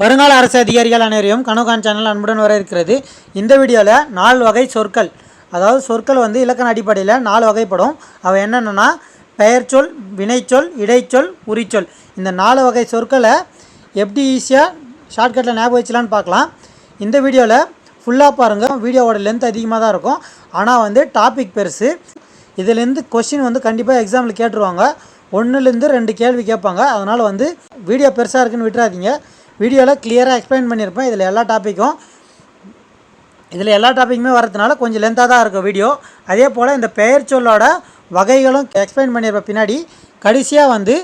வருங்கால அரசு அதிகாரிகள் அனைவரையும் கனவுகான் சேனல் அன்புடன் வர இருக்கிறது. இந்த வீடியோவில் 4 வகை சொற்கள், அதாவது சொற்கள் இலக்கண அடிப்படையில் 4 வகைப்படும். அவை என்னென்னா பெயர்ச்சொல், வினைச்சொல், இடைச்சொல், உரிச்சொல். இந்த 4 வகை சொற்களை எப்படி ஈஸியாக ஷார்ட்கட்டில் ஞாபகம் வச்சலான்னு பார்க்கலாம். இந்த வீடியோவில் ஃபுல்லாக பாருங்கள். வீடியோவோட லென்த் அதிகமாக தான் இருக்கும், ஆனால் டாபிக் பெருசு. இதிலேருந்து கொஸ்டின் கண்டிப்பாக எக்ஸாமில் கேட்டுருவாங்க. 1லேருந்து 2 கேள்வி கேட்பாங்க. அதனால் வீடியோ பெருசாக இருக்குன்னு விட்டுறாதீங்க. வீடியோவில் கிளியராக எக்ஸ்பிளைன் பண்ணியிருப்பேன். இதில் எல்லா டாப்பிக்குமே வரதுனால கொஞ்சம் லென்த்தாக தான் இருக்கும் வீடியோ. அதே போல் இந்த பெயர் சொல்லோட வகைகளும் எக்ஸ்பிளைன் பண்ணியிருப்பேன். பின்னாடி கடைசியாக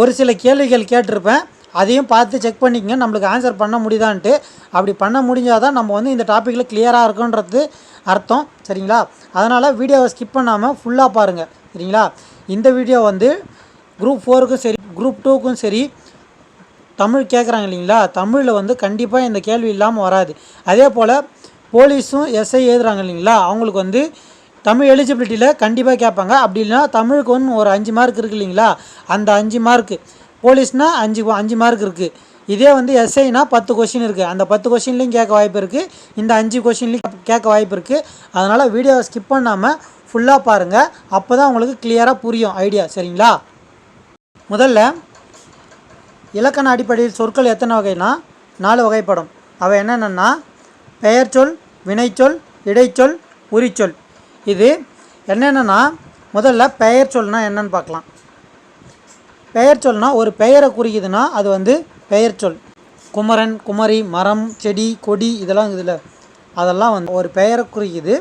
ஒரு சில கேள்விகள் கேட்டிருப்பேன். அதையும் பார்த்து செக் பண்ணிக்கங்க, நம்மளுக்கு ஆன்சர் பண்ண முடியுதான்ட்டு. அப்படி பண்ண முடிஞ்சால் தான் நம்ம இந்த டாப்பிக்கில் கிளியராக இருக்குன்றது அர்த்தம். சரிங்களா? அதனால் வீடியோவை ஸ்கிப் பண்ணாமல் ஃபுல்லாக பாருங்கள். சரிங்களா? இந்த வீடியோ குரூப் 4க்கும் சரி, குரூப் 2க்கும் சரி தமிழ் கேட்குறாங்க இல்லைங்களா, தமிழில் கண்டிப்பாக இந்த கேள்வி இல்லாமல் வராது. அதே போல் போலீஸும் எஸ்ஐ எழுதுகிறாங்க இல்லைங்களா, அவங்களுக்கு தமிழ் எலிஜிபிலிட்டியில் கண்டிப்பாக கேட்பாங்க. அப்படி இல்லைனா தமிழுக்கு ஒரு 5 மார்க் இருக்குது இல்லைங்களா, அந்த 5 மார்க்கு, போலீஸ்னால் 5 மார்க் இருக்குது. இதே எஸ்ஐனா 10 கொஷின் இருக்குது. அந்த 10 கொஷின்லேயும் கேட்க வாய்ப்பு இருக்குது, இந்த 5 கொஷின்லேயும் கேட்க வாய்ப்பு இருக்குது. அதனால் வீடியோவை ஸ்கிப் பண்ணாமல் ஃபுல்லாக பாருங்கள். அப்போ தான் உங்களுக்கு கிளியராக புரியும் ஐடியா. சரிங்களா? முதல்ல இலக்கண அடிப்படையில் சொற்கள் எத்தனை வகைனா 4 வகைப்படும். அவை என்னென்னா பெயர்ச்சொல், வினைச்சொல், இடைச்சொல், உரிச்சொல். இது என்னென்னா முதல்ல பெயர் சொல்னா என்னன்னு பார்க்கலாம். பெயர் சொல்னா ஒரு பெயரை குறிக்குதுன்னா அது பெயர் சொல். குமரன், குமரி, மரம், செடி, கொடி இதெல்லாம் இதில் அதெல்லாம் ஒரு பெயரை குறிக்குது.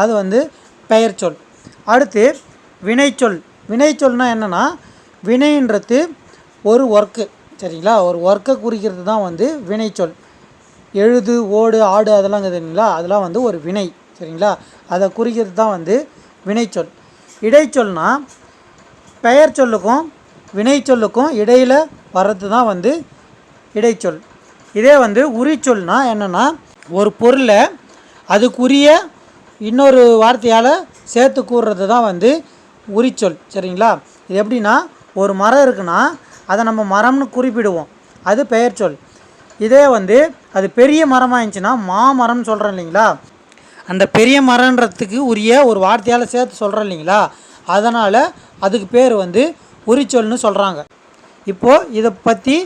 அது பெயர் சொல். அடுத்து வினைச்சொல். வினைச்சொல்னால் என்னென்னா வினைன்றது ஒரு ஒர்க்கு. சரிங்களா? ஒரு ஒர்க்கை குறிக்கிறது தான் வினைச்சொல். எழுது, ஓடு, ஆடு அதெல்லாம் இருக்குது இல்லைங்களா, அதெல்லாம் ஒரு வினை. சரிங்களா? அதை குறிக்கிறது தான் வினைச்சொல். இடைச்சொல்னால் பெயர் சொல்லுக்கும் வினைச்சொல்லுக்கும் இடையில் வர்றது தான் இடைச்சொல். இதே உரிச்சொல்னா என்னென்னா ஒரு பொருளை அதுக்குரிய இன்னொரு வார்த்தையால் சேர்த்து கூறுறது தான் உரிச்சொல். சரிங்களா? இது எப்படின்னா ஒரு மரம் இருக்குன்னா அதை நம்ம மரம்னு குறிப்பிடுவோம், அது பெயர் சொல். இதே அது பெரிய மரமாக இருந்துச்சுன்னா மாமரம்னு சொல்கிறோம் இல்லைங்களா, அந்த பெரிய மரன்றதுக்கு உரிய ஒரு வார்த்தையால் சேர்த்து சொல்கிறோம் இல்லைங்களா, அதனால் அதுக்கு பேர் உரிச்சொல்னு சொல்கிறாங்க. இப்போது இதை பற்றி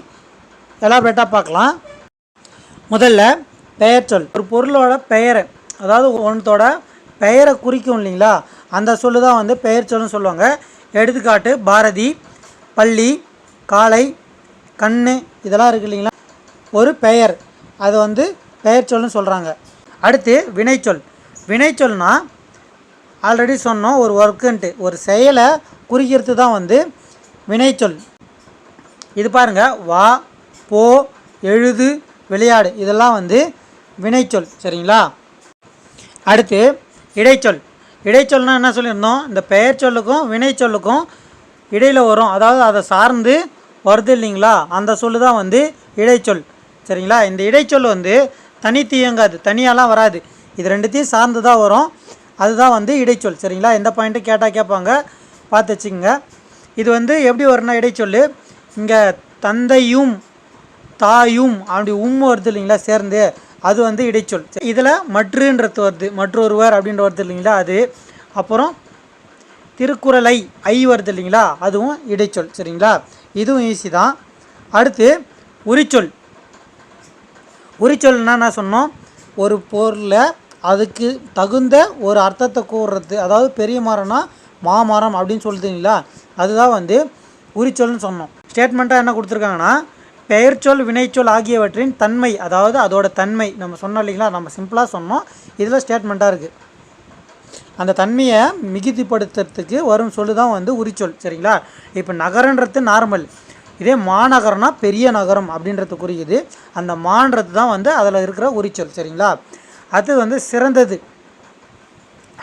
எலாபரேட்டாக பார்க்கலாம். முதல்ல பெயர் சொல். ஒரு பொருளோட பெயரை, அதாவது ஒன்றோட பெயரை குறிக்கும் இல்லைங்களா, அந்த சொல்லு தான் பெயர் சொல்னு சொல்லுவாங்க. எடுத்துக்காட்டு பாரதி, பள்ளி, காளை, கண்ணு இதெல்லாம் இருக்குது இல்லைங்களா, ஒரு பெயர். அது பெயர் சொல்னு சொல்கிறாங்க. அடுத்து வினைச்சொல். வினைச்சொல்னா ஆல்ரெடி சொன்னோம், ஒரு ஒர்க்குன்ட்டு ஒரு செயலை குறிக்கிறது தான் வினைச்சொல். இது பாருங்கள், வா, போ, எழுது, விளையாடு இதெல்லாம் வினைச்சொல். சரிங்களா? அடுத்து இடைச்சொல். இடைச்சொல்னால் என்ன சொல்லியிருந்தோம், இந்த பெயர் சொல்லுக்கும் வினைச்சொல்லுக்கும் இடையில் வரும், அதாவது அதை சார்ந்து வருது இல்லைங்களா, அந்த சொல்லு தான் இடைச்சொல். சரிங்களா? இந்த இடைச்சொல் தனித்து இயங்காது, தனியாலாம் வராது, இது ரெண்டுத்தையும் சார்ந்து தான் வரும், அதுதான் இடைச்சொல். சரிங்களா? எந்த பாயிண்ட்டு கேட்டால் கேட்பாங்க, பார்த்து வச்சுக்கோங்க. இது எப்படி வரும்னா இடைச்சொல், இங்கே தந்தையும் தாயும் அப்படி வருது இல்லைங்களா சேர்ந்து, அது இடைச்சொல். இதில் மற்றுன்றது வருது, மற்றொருவர் அப்படின்ற வருது இல்லைங்களா அது. அப்புறம் திருக்குறளை வருது இல்லைங்களா, அதுவும் இடைச்சொல். சரிங்களா? இதுவும் ஈஸி தான். அடுத்து உரிச்சொல். உரிச்சொல்னா என்ன சொன்னோம், ஒரு பொருளை அதுக்கு தகுந்த ஒரு அர்த்தத்தை கூறுறது, அதாவது பெரிய மரம்னா மாமரம் அப்படின்னு சொல்லுதுங்களா, அதுதான் உரிச்சொல்னு சொன்னோம். ஸ்டேட்மெண்ட்டாக என்ன கொடுத்துருக்காங்கன்னா பெயர்ச்சொல், வினைச்சொல் ஆகியவற்றின் தன்மை, அதாவது அதோட தன்மை நம்ம சொன்னோம் இல்லைங்களா, நம்ம சிம்பிளாக சொன்னோம், இதில் ஸ்டேட்மெண்ட்டாக இருக்குது. அந்த தன்மையை மிகுதிப்படுத்துறதுக்கு வரும் சொல்லு தான் உரிச்சொல். சரிங்களா? இப்போ நகரன்றது நார்மல், இதே மாநகரம்னா பெரிய நகரம் அப்படின்றது குறிக்குது, அந்த மான்றது தான் அதில் இருக்கிற உரிச்சொல். சரிங்களா? அது சிறந்தது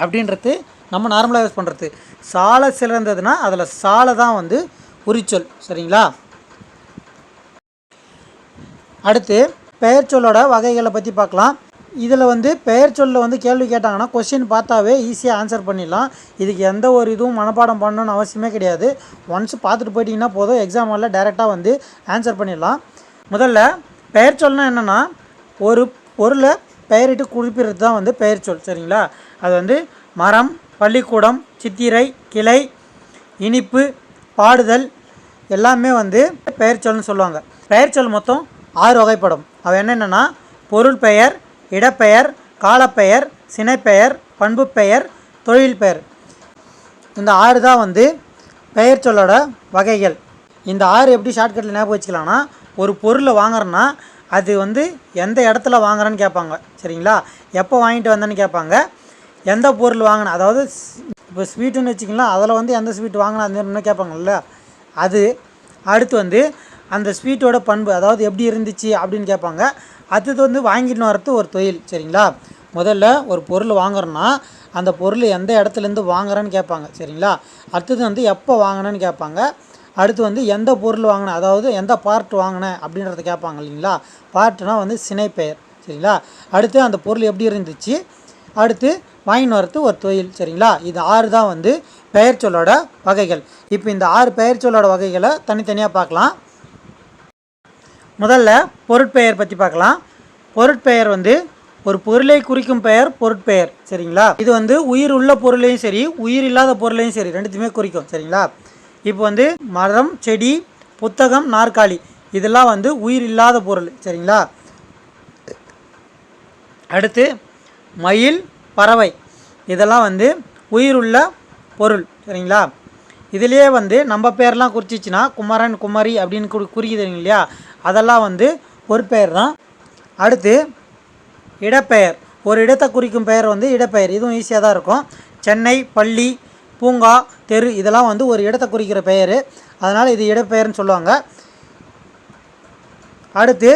அப்படின்றது நம்ம நார்மலாக யூஸ் பண்ணுறது. சாலை சிறந்ததுன்னா அதில் சாலை தான் உரிச்சொல். சரிங்களா? அடுத்து பெயர் சொல்லோட வகைகளை பற்றி பார்க்கலாம். இதில் பெயர் சொல்ல கேள்வி கேட்டாங்கன்னா கொஸ்டின் பார்த்தாவே ஈஸியாக ஆன்சர் பண்ணிடலாம். இதுக்கு எந்த ஒரு இதுவும் மனப்பாடம் பண்ணணும்னு அவசியமே கிடையாது. ஒன்ஸ் பார்த்துட்டு போயிட்டிங்கன்னா போதும், எக்ஸாமில் டைரெக்டாக ஆன்சர் பண்ணிடலாம். முதல்ல பெயர் சொல்னா என்னென்னா ஒரு பொருளை பெயரிட்டு குறிப்பிடுறது தான் வந்து பெயர் சொல். சரிங்களா? அது வந்து மரம், பள்ளிக்கூடம், சித்திரை, கிளை, இனிப்பு, பாடுதல் எல்லாமே வந்து பெயர் சொல்னு சொல்லுவாங்க. பெயர் சொல் மொத்தம் 6 வகைப்படும். அவை என்னென்னா பொருள் பெயர், இடப்பெயர், காலப்பெயர், சினைப்பெயர், பண்பு பெயர், தொழில் பெயர். இந்த 6 தான் வந்து பெயர் சொல்லோட வகைகள். இந்த 6 எப்படி ஷார்ட்கட்டில் ஞாபகம் வச்சுக்கலாம்னா, ஒரு பொருளை வாங்குறோன்னா அது வந்து எந்த இடத்துல வாங்குறேன்னு கேட்பாங்க. சரிங்களா? எப்போ வாங்கிட்டு வந்தேன்னு கேட்பாங்க. எந்த பொருள் வாங்கினா, அதாவது இப்போ ஸ்வீட்டுன்னு வச்சுக்கலாம், அதில் வந்து எந்த ஸ்வீட் வாங்கினா அந்த மாதிரி கேட்பாங்கல்ல அது. அடுத்து வந்து அந்த ஸ்வீட்டோட பண்பு, அதாவது எப்படி இருந்துச்சு அப்படின்னு கேட்பாங்க. அடுத்தது வந்து வாங்கிட்டு வரது ஒரு தொழில். சரிங்களா? முதல்ல ஒரு பொருள் வாங்குறோன்னா அந்த பொருள் எந்த இடத்துலேருந்து வாங்குறேன்னு கேட்பாங்க. சரிங்களா? அடுத்தது வந்து எப்போ வாங்கினேன்னு கேட்பாங்க. அடுத்து வந்து எந்த பொருள் வாங்கினேன், அதாவது எந்த பார்ட் வாங்கினேன் அப்படின்றத கேட்பாங்க இல்லைங்களா? பார்ட்னால் வந்து சினைப்பெயர். சரிங்களா? அடுத்து அந்த பொருள் எப்படி இருந்துச்சு, அடுத்து வாங்கின்னு வரது ஒரு தொழில். சரிங்களா? இது 6 தான் வந்து பெயர் சொல்லோட வகைகள். இப்போ இந்த 6 பெயர் சொல்லோட வகைகளை தனித்தனியாக பார்க்கலாம். முதல்ல பொருட்பெயர் பற்றி பார்க்கலாம். பொருட்பெயர் வந்து ஒரு பொருளை குறிக்கும் பெயர் பொருட்பெயர். சரிங்களா? இது வந்து உயிர் உள்ள பொருளையும் சரி, உயிர் இல்லாத பொருளையும் சரி, ரெண்டுத்தையுமே குறிக்கும். சரிங்களா? இப்போ வந்து மரம், செடி, புத்தகம், நாற்காலி இதெல்லாம் வந்து உயிர் இல்லாத பொருள். சரிங்களா? அடுத்து மயில், பறவை இதெல்லாம் வந்து உயிர் உள்ள பொருள். சரிங்களா? இதிலேயே வந்து நம்ம பேர்லாம் குறிச்சிச்சுன்னா குமரன், குமரி அப்படின்னு குறிக்குது இல்லையா? அதெல்லாம் வந்து பொருட்பெயர் தான். அடுத்து இடப்பெயர். ஒரு இடத்தை குறிக்கும் பெயர் வந்து இடப்பெயர். இதுவும் ஈஸியாக தான் இருக்கும். சென்னை, பள்ளி, பூங்கா, தெரு இதெல்லாம் வந்து ஒரு இடத்தை குறிக்கிற பெயர். அதனால் இது இடப்பெயர்னு சொல்லுவாங்க. அடுத்து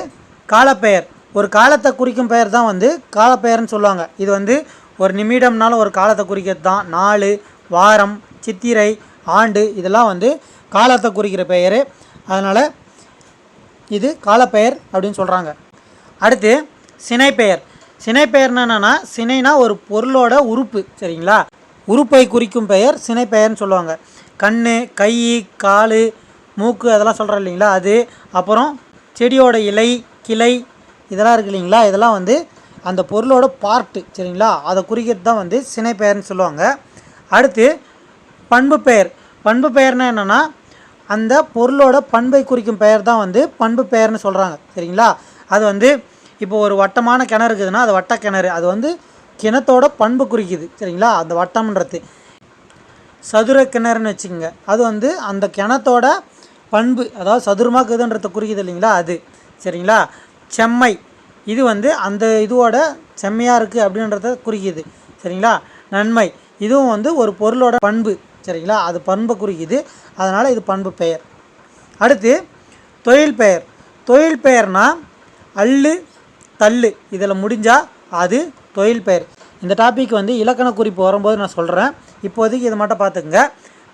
காலப்பெயர். ஒரு காலத்தை குறிக்கும் பெயர் தான் வந்து காலப்பெயர்னு சொல்லுவாங்க. இது வந்து ஒரு நிமிடம்னாலும் ஒரு காலத்தை குறிக்கிறது தான். நாள், வாரம், சித்திரை, ஆண்டு இதெல்லாம் வந்து காலத்தை குறிக்கிற பெயர். அதனால் இது காலப்பெயர் அப்படின்னு சொல்கிறாங்க. அடுத்து சினைப்பெயர். சினைப்பெயர்னா என்னென்னா, சினைனா ஒரு பொருளோட உறுப்பு. சரிங்களா? உறுப்பை குறிக்கும் பெயர் சினைப்பெயர்னு சொல்லுவாங்க. கண், கை, கால், மூக்கு அதெல்லாம் சொல்கிறோம் இல்லைங்களா? அது. அப்புறம் செடியோட இலை, கிளை இதெல்லாம் இருக்குது இல்லைங்களா? இதெல்லாம் வந்து அந்த பொருளோட பார்ட்டு. சரிங்களா? அதை குறிக்கிறது தான் வந்து சினைப்பெயர்னு சொல்லுவாங்க. அடுத்து பண்பு பெயர். பண்பு பெயர்னா என்னென்னா, அந்த பொருளோட பண்பை குறிக்கும் பெயர் தான் வந்து பண்பு பெயர்னு சொல்கிறாங்க. சரிங்களா? அது வந்து இப்போ ஒரு வட்டமான கிணறு இருக்குதுன்னா அது வட்ட கிணறு. அது வந்து கிணத்தோட பண்பு குறிக்குது. சரிங்களா? அந்த வட்டம்ன்றது. சதுர கிணறுன்னு வச்சுக்கோங்க, அது வந்து அந்த கிணத்தோட பண்பு, அதாவது சதுரமாக இருக்குதுன்றத குறிக்குது இல்லைங்களா? அது. சரிங்களா? செம்மை. இது வந்து அந்த இதுவோட செம்மையாக இருக்குது அப்படின்றத குறிக்குது. சரிங்களா? நன்மை. இதுவும் வந்து ஒரு பொருளோட பண்பு. சரிங்களா? அது பண்பை குறிக்குது. அதனால் இது பண்பு பெயர். அடுத்து தொழில் பெயர். தொழில் பெயர்னால் அல்லு, தள்ளு இதில் முடிஞ்சால் அது தொழில் பெயர். இந்த டாபிக் வந்து இலக்கண குறிப்பு வரும்போது நான் சொல்கிறேன். இப்போதைக்கு இதை மட்டும் பார்த்துக்குங்க.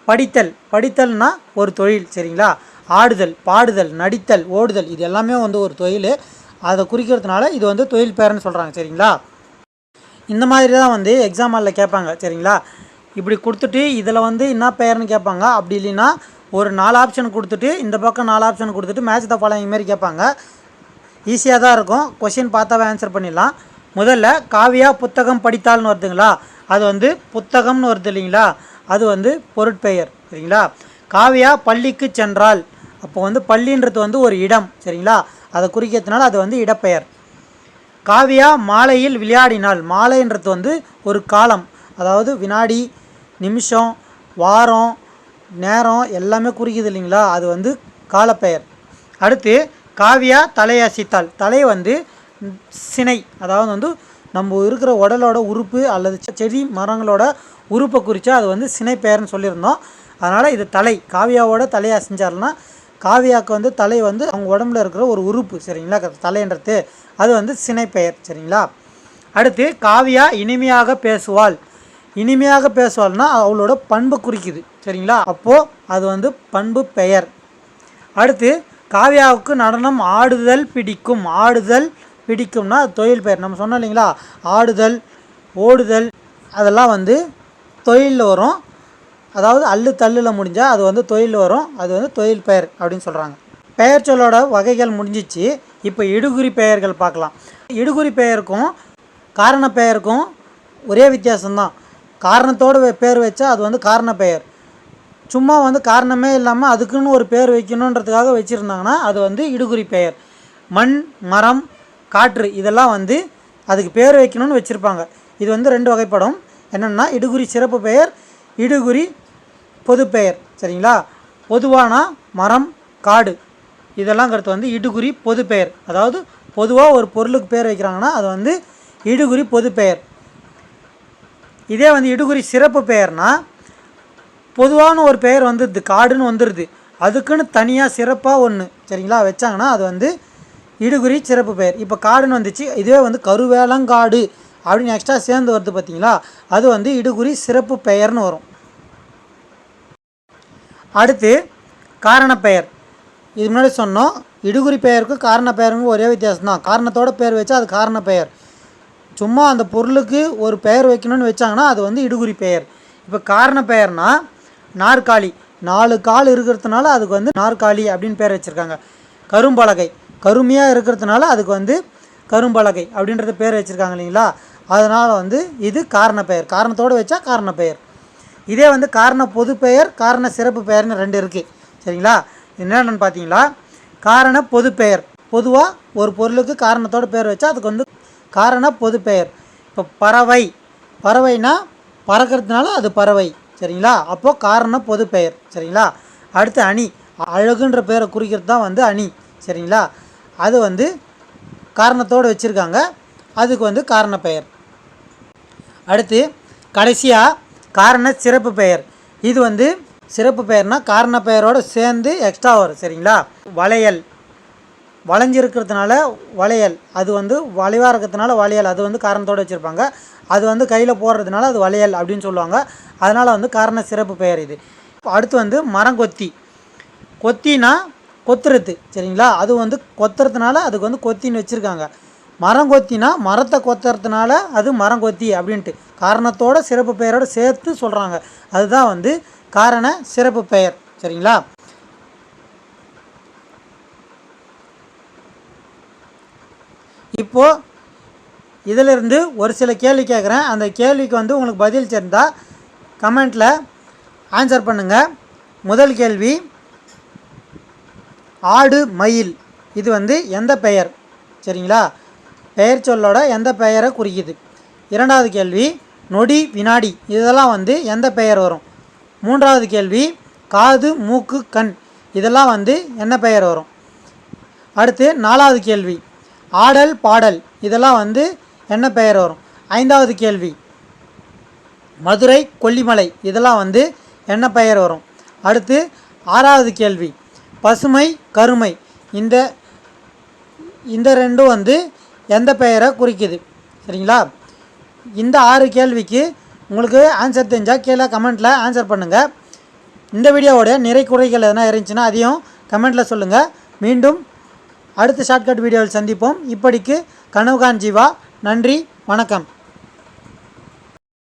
படித்தல். படித்தல்னா ஒரு தொழில். சரிங்களா? ஆடுதல், பாடுதல், நடித்தல், ஓடுதல் இது எல்லாமே வந்து ஒரு தொழில். அதை குறிக்கிறதுனால இது வந்து தொழில் பெயர்னு சொல்கிறாங்க. சரிங்களா? இந்த மாதிரி தான் வந்து எக்ஸாம் ஹாலில் கேட்பாங்க. சரிங்களா? இப்படி கொடுத்துட்டு இதில் வந்து என்ன பெயர்னு கேட்பாங்க. அப்படி இல்லைன்னா ஒரு 4 ஆப்ஷன் கொடுத்துட்டு இந்த பக்கம் 4 ஆப்ஷன் கொடுத்துட்டு மேட்ச் த ஃபாலோயிங் மாரி கேட்பாங்க. ஈஸியாக தான் இருக்கும். கொஷின் பார்த்தாவே ஆன்சர் பண்ணிடலாம். முதல்ல காவியா புத்தகம் படித்தால்னு வருதுங்களா? அது வந்து புத்தகம்னு வருது இல்லைங்களா? அது வந்து பொருட்பெயர். சரிங்களா? காவியா பள்ளிக்கு சென்றால், அப்போ வந்து பள்ளின்றது வந்து ஒரு இடம். சரிங்களா? அதை குறிக்கிறதுனால அது வந்து இடப்பெயர். காவியா மாலையில் விளையாடினாள். மாலைன்றது வந்து ஒரு காலம், அதாவது வினாடி, நிமிஷம், வாரம், நேரம் எல்லாமே குறிக்குது இல்லைங்களா? அது வந்து காலப்பெயர். அடுத்து காவியா தலையசைத்தாள். தலை வந்து சினை, அதாவது வந்து நம்ம இருக்கிற உடலோட உறுப்பு அல்லது செடி மரங்களோட உறுப்பை குறித்தா அது வந்து சினைப்பெயர்னு சொல்லியிருந்தோம். அதனால் இது தலை. காவியாவோட தலையை அசைஞ்சாருன்னா காவியாவுக்கு வந்து தலை வந்து அவங்க உடம்புல இருக்கிற ஒரு உறுப்பு. சரிங்களா? தலைன்றது அது வந்து சினைப்பெயர். சரிங்களா? அடுத்து காவியா இனிமையாக பேசுவாள். இனிமையாக பேசுவாள்னா அவளோட பண்பு குறிக்குது. சரிங்களா? அப்போது அது வந்து பண்பு பெயர். அடுத்து காவியாவுக்கு நடனம் ஆடுதல் பிடிக்கும். ஆடுதல் பிடிக்கும்னா தொழில் பெயர். நம்ம சொன்னோம் இல்லைங்களா? ஆடுதல், ஓடுதல் அதெல்லாம் வந்து தொழிலில் வரும். அதாவது அல்லு தள்ளில் முடிஞ்சால் அது வந்து தொழில் வரும். அது வந்து தொழில் பெயர் அப்படின்னு சொல்கிறாங்க. பெயர் சொல்லோட வகைகள் முடிஞ்சிச்சு. இப்போ இடுகுறி பெயர்கள் பார்க்கலாம். இடுகுறி பெயருக்கும் காரண பெயருக்கும் ஒரே வித்தியாசம்தான். காரணத்தோடு பேர் வச்சா அது வந்து காரண பெயர். சும்மா வந்து காரணமே இல்லாமல் அதுக்குன்னு ஒரு பேர் வைக்கணுன்றதுக்காக வச்சுருந்தாங்கன்னா அது வந்து இடுகுறி பெயர். மண், மரம், காற்று இதெல்லாம் வந்து அதுக்கு பேர் வைக்கணும்னு வச்சுருப்பாங்க. இது வந்து 2 வகைப்படும். என்னென்னா இடுகுறி சிறப்பு பெயர், இடுகுறி பொது பெயர். சரிங்களா? பொதுவானா மரம், காடு இதெல்லாம்ங்கிறது வந்து இடுகுறி பொது பெயர். அதாவது பொதுவாக ஒரு பொருளுக்கு பேர் வைக்கிறாங்கன்னா அது வந்து இடுகுறி பொது பெயர். இதே வந்து இடுகுறி சிறப்பு பெயர்னால் பொதுவான ஒரு பெயர் வந்துடுது, காடுன்னு வந்துடுது, அதுக்குன்னு தனியாக சிறப்பாக ஒன்று சரிங்களா வச்சாங்கன்னா அது வந்து இடுகுறி சிறப்பு பெயர். இப்போ காடுன்னு வந்துச்சு, இதுவே வந்து கருவேலங்காடு அப்படின்னு எக்ஸ்ட்ரா சேர்ந்து வருது பார்த்தீங்களா, அது வந்து இடுகுறி சிறப்பு பெயர்னு வரும். அடுத்து காரண பெயர். இது முன்னாடி சொன்னோம், இடுகுறி பெயருக்கும் காரண பெயருக்கும் ஒரே வித்தியாசம் தான். காரணத்தோட பெயர் வச்சா அது காரண பெயர். சும்மா அந்த பொருளுக்கு ஒரு பெயர் வைக்கணும்னு வச்சாங்கன்னா அது வந்து இடுகுறி பெயர். இப்போ காரண பெயர்னால் நாற்காலி, 4 கால் இருக்கிறதுனால அதுக்கு வந்து நாற்காலி அப்படின்னு பேர் வச்சுருக்காங்க. கரும்பலகை, கருமையாக இருக்கிறதுனால அதுக்கு வந்து கரும்பலகை அப்படின்றத பேர் வச்சுருக்காங்க இல்லைங்களா, அதனால் வந்து இது காரண பெயர். காரணத்தோடு வச்சா காரண பெயர். இதே வந்து காரண பொது பெயர், காரண சிறப்பு பெயர்னு 2 இருக்குது. சரிங்களா? என்னென்னு பார்த்தீங்களா, காரண பொது பெயர் பொதுவாக ஒரு பொருளுக்கு காரணத்தோடு பேர் வச்சா அதுக்கு வந்து காரண பொது பெயர். இப்போ பறவை, பறவைனா பறக்கிறதுனால அது பறவை. சரிங்களா? அப்போது காரண பொது பெயர். சரிங்களா? அடுத்து அணி, அழகுன்ற பேரை குறிக்கிறது தான் வந்து அணி. சரிங்களா? அது வந்து காரணத்தோடு வச்சுருக்காங்க, அதுக்கு வந்து காரண பெயர். அடுத்து கடைசியாக காரண சிறப்பு பெயர். இது வந்து சிறப்பு பெயர்னால் காரண பெயரோடு சேர்ந்து எக்ஸ்ட்ரா வரும். சரிங்களா? வளையல், வளைஞ்சிருக்கிறதுனால வளையல், அது வந்து வளைவாக இருக்கிறதுனால வளையல், அது வந்து காரணத்தோடு வச்சுருப்பாங்க. அது வந்து கையில் போடுறதுனால அது வளையல் அப்படின்னு சொல்லுவாங்க. அதனால் வந்து காரண சிறப்பு பெயர் இது. அடுத்து வந்து மரங்கொத்தி. கொத்தினா கொத்துறது. சரிங்களா? அது வந்து கொத்துறதுனால அதுக்கு வந்து கொத்தின்னு வச்சுருக்காங்க. மரங்கொத்தினா மரத்தை கொத்துறதுனால அது மரங்கொத்தி அப்படின்ட்டு காரணத்தோட சிறப்பு பெயரோடு சேர்த்து சொல்கிறாங்க. அதுதான் வந்து காரண சிறப்பு பெயர். சரிங்களா? இப்போது இதிலிருந்து ஒரு சில கேள்வி கேட்குறேன். அந்த கேள்விக்கு வந்து உங்களுக்கு பதில் தெரிந்தால் கமெண்ட்டில் ஆன்சர் பண்ணுங்கள். முதல் கேள்வி, ஆடு, மயில் இது வந்து எந்த பெயர்? சரிங்களா? பெயர் சொல்லோட எந்த பெயரை குறிக்குது? இரண்டாவது கேள்வி, நொடி, வினாடி இதெல்லாம் வந்து எந்த பெயர் வரும்? மூன்றாவது கேள்வி, காது, மூக்கு, கண் இதெல்லாம் வந்து என்ன பெயர் வரும்? அடுத்து நாலாவது கேள்வி, ஆடல், பாடல் இதெல்லாம் வந்து என்ன பெயர் வரும்? ஐந்தாவது கேள்வி, மதுரை, கொல்லிமலை இதெல்லாம் வந்து என்ன பெயர் வரும்? அடுத்து ஆறாவது கேள்வி, பசுமை, கருமை இந்த ரெண்டும் வந்து எந்த பெயரை குறிக்குது? சரிங்களா? இந்த 6 கேள்விக்கு உங்களுக்கு ஆன்சர் தெரிஞ்சால் கீழே கமெண்ட்டில் ஆன்சர் பண்ணுங்கள். இந்த வீடியோவோட நிறை குறைகள் எதனா இருந்துச்சுன்னா அதையும் கமெண்ட்டில் சொல்லுங்கள். மீண்டும் அடுத்த ஷார்ட்கட் வீடியோவில் சந்திப்போம். இப்படிக்கு கனவுகான் ஜீவா. நன்றி, வணக்கம்.